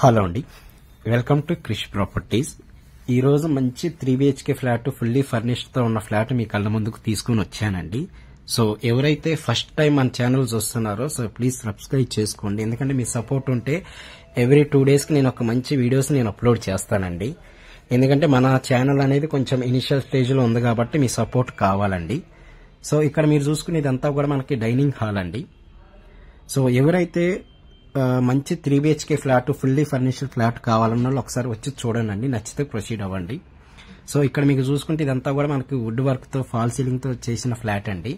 Hello అండి, welcome to Krish properties. ఈ రోజు మంచి 3 BHK ఫ్లాట్ ఫుల్లీ ఫర్నిష్డ్ తో ఉన్న ఫ్లాట్ మీ కళ్ళ ముందుకు తీసుకుని వచ్చానండి. సో ఎవరైతే ఫస్ట్ టైం మన ఛానల్ చూస్తున్నారో సో ప్లీజ్ సబ్స్క్రైబ్ చేసుకోండి. ఎందుకంటే మీ సపోర్ట్ ఉంటే ఎవ్రీ 2 days కి నేను ఒక మంచి వీడియోస్ నేను అప్లోడ్ చేస్తానండి. ఎందుకంటే మన ఛానల్ అనేది కొంచెం ఇనిషియల్ స్టేజ్ లో ఉంది కాబట్టి మీ సపోర్ట్ కావాలండి. సో ఇక్కడ మీరు చూసుకునేదంతా కూడా మనకి డైనింగ్ హాల్ అండి. సో ఎవరైతే మంచి 3 BHK flat fully furnished flat కావాలన్న వాళ్ళు ఒకసారి వచ్చి చూడండి, నచ్చితే ప్రొసీడ్ అవ్వండి. సో ఇక్కడ మీకు చూసుకుంటే ఇదంతా కూడా మనకి వుడ్ వర్క్ తో ఫాల్ సీలింగ్ తో చేసిన ఫ్లాట్ అండి.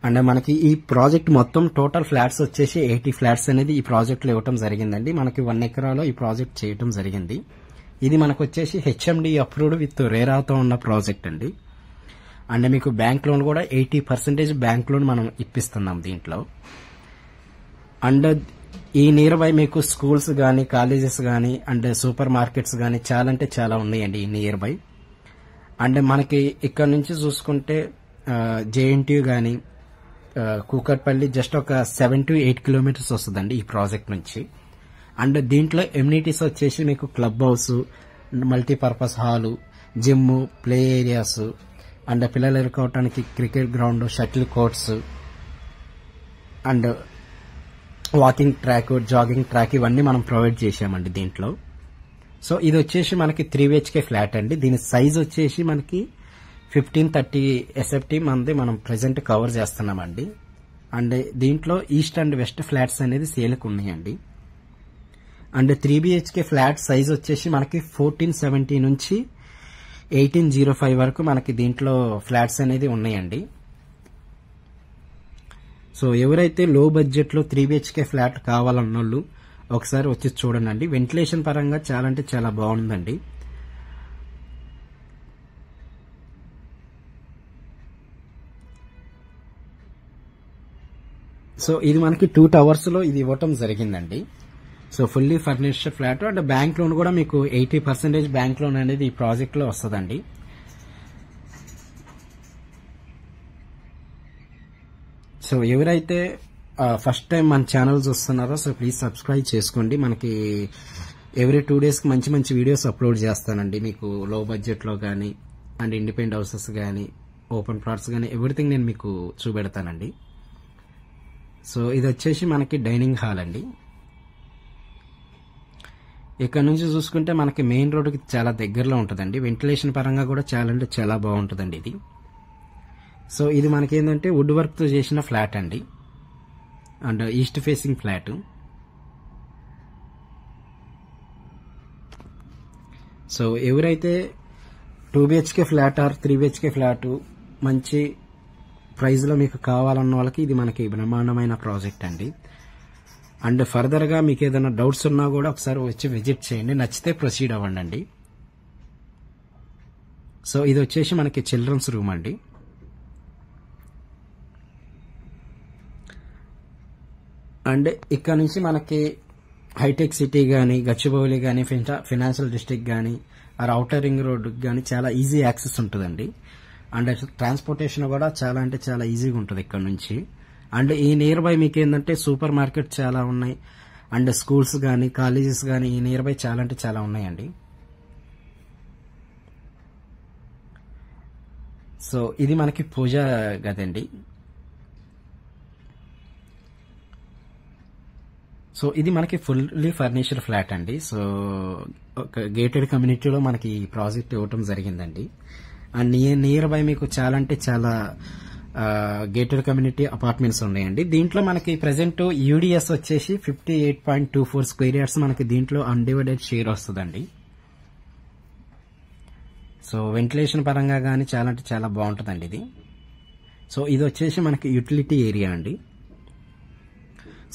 అండ్ మనకి ఈ ప్రాజెక్ట్ మొత్తం టోటల్ ఫ్లాట్స్ వచ్చేసి 80 ఫ్లాట్స్ అనేది ఈ ప్రాజెక్ట్ లో ఇవ్వడం జరిగిందండి. మనకి 1 ఎకరాలో ఈ ప్రాజెక్ట్ చేయడం జరిగింది. ఇది మనకు వచ్చేసి HMD అప్రూవ్డ్ విత్ రేరాతో ఉన్న ప్రాజెక్ట్ అండి. అండ్ మీకు బ్యాంక్ లోన్ కూడా 80% బ్యాంక్ లోన్ మనం ఇప్పిస్తున్నాం దీంట్లో. అండ్ ఈ నియర్ బై మీకు స్కూల్స్ గానీ, కాలేజెస్ గానీ, అండ్ సూపర్ మార్కెట్స్ గానీ చాలా అంటే చాలా ఉన్నాయండి ఈ నియర్ బై. అండ్ మనకి ఇక్కడ నుంచి చూసుకుంటే JNTU గానీ, కూకట్పల్లి జస్ట్ ఒక 7 to 8 kilometers వస్తుందండి ఈ ప్రాజెక్ట్ నుంచి. అండ్ దీంట్లో ఎమ్యూనిటీస్ వచ్చేసి మీకు club house, multipurpose hall, gym, play areas, and పిల్లలు ఎదుర్కోవటానికి cricket ground, shuttle courts, and walking track, jogging track ఇవన్నీ మనం ప్రొవైడ్ చేశామండి దీంట్లో. సో ఇది వచ్చేసి మనకి 3 BHK ఫ్లాట్ అండి. దీని సైజ్ వచ్చేసి మనకి 1530 SFT మనది మనం ప్రెసెంట్ కవర్ చేస్తున్నామండి. అండ్ దీంట్లో ఈస్ట్ అండ్ వెస్ట్ ఫ్లాట్స్ అనేది సేల్కి ఉన్నాయండి. అండ్ 3 BHK ఫ్లాట్ సైజ్ వచ్చేసి మనకి 1470 నుంచి 1805 వరకు మనకి దీంట్లో ఫ్లాట్స్ అనేది ఉన్నాయండి. సో ఎవరైతే లో బడ్జెట్ లో 3 BHK ఫ్లాట్ కావాలన్నోళ్ళు ఒకసారి వచ్చి చూడండి. వెంటిలేషన్ పరంగా చాలా అంటే చాలా బాగుందండి. సో ఇది మనకి 2 towers లో ఇది ఇవ్వటం జరిగిందండి. So fully furnished flat and bank loan కూడా మీకు 80% బ్యాంక్ లోన్ అనేది ఈ ప్రాజెక్ట్ లో వస్తుందండి. సో ఎవరైతే ఫస్ట్ టైం మన ఛానల్ చూస్తున్నారో సో ప్లీజ్ సబ్స్క్రైబ్ చేసుకోండి. మనకి ఎవ్రీ 2 days కి మంచి మంచి వీడియోస్ అప్లోడ్ చేస్తానండి. మీకు లో బడ్జెట్ లో కానీ, అండ్ ఇండిపెండెంట్ హౌసెస్ కానీ, ఓపెన్ ప్లాట్స్ కానీ ఎవ్రీథింగ్ నేను మీకు చూపెడతానండి. సో ఇది వచ్చేసి మనకి డైనింగ్ హాల్ అండి. ఇక్కడ నుంచి చూసుకుంటే మనకి మెయిన్ రోడ్డుకి చాలా దగ్గరలో ఉంటుందండి. వెంటిలేషన్ పరంగా కూడా చాలా అంటే చాలా బాగుంటుందండి ఇది. సో ఇది మనకి ఏంటంటే వుడ్ వర్క్ తో చేసిన ఫ్లాట్ అండి, and east facing flat. So ఎవరైతే 2 BHK flat are 3 BHK flat మంచి ప్రైస్ లో మీకు కావాలన్న వాళ్ళకి ఇది మనకి బ్రహ్మాండమైన ప్రాజెక్ట్ అండి. అండ్ ఫర్దర్ గా మీకు ఏదైనా డౌట్స్ ఉన్నా కూడా ఒకసారి వచ్చి విజిట్ చేయండి, నచ్చితే ప్రొసీడ్ అవ్వండి. సో ఇది వచ్చేసి మనకి చిల్డ్రన్స్ రూమ్ అండి. అండ్ ఇక్కడ నుంచి మనకి హైటెక్ సిటీ గానీ, గచ్చిబౌలి గానీ, ఫైనాన్షియల్ డిస్ట్రిక్ట్ గానీ, ఆర్ ఔటర్ రింగ్ రోడ్ గానీ చాలా ఈజీ యాక్సెస్ ఉంటుందండి. అండ్ ట్రాన్స్పోర్టేషన్ కూడా చాలా అంటే చాలా ఈజీగా ఉంటుంది ఇక్కడ నుంచి. అండ్ ఈ నియర్ బై మీకు ఏంటంటే సూపర్ మార్కెట్ చాలా ఉన్నాయి, అండ్ స్కూల్స్ గానీ, కాలేజెస్ గానీ ఈ నియర్ బై చాలా అంటే చాలా ఉన్నాయండి. సో ఇది మనకి పూజా గదండి. సో ఇది మనకి ఫుల్లీ ఫర్నిష్డ్ ఫ్లాట్ అండి. సో ఒక గేటెడ్ కమ్యూనిటీలో మనకి ఈ ప్రాజెక్ట్ ఇవ్వటం జరిగిందండి. అండ్ నియర్ బై మీకు చాలా అంటే చాలా గేటెడ్ కమ్యూనిటీ అపార్ట్మెంట్స్ ఉన్నాయండి. దీంట్లో మనకి ప్రెసెంట్ UDS వచ్చేసి 58.24 స్క్వేర్ యార్డ్స్ మనకి దీంట్లో అన్డివైడెడ్ షేర్ వస్తుందండి. సో వెంటిలేషన్ పరంగా కానీ చాలా అంటే చాలా బాగుంటుందండి ఇది. సో ఇది వచ్చేసి మనకి యూటిలిటీ ఏరియా అండి.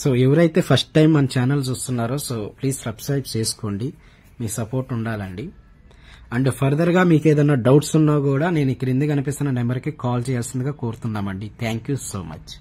సో ఎవరైతే ఫస్ట్ టైం మన ఛానల్ చూస్తున్నారో సో ప్లీజ్ సబ్స్క్రైబ్ చేసుకోండి, మీ సపోర్ట్ ఉండాలండి. అండ్ ఫర్దర్ గా మీకు ఏదైనా డౌట్స్ ఉన్నా కూడా నేను క్రింద కనిపిస్తున్న నెంబర్కి కాల్ చేయాల్సిందిగా కోరుతున్నామండి. Thank you so much.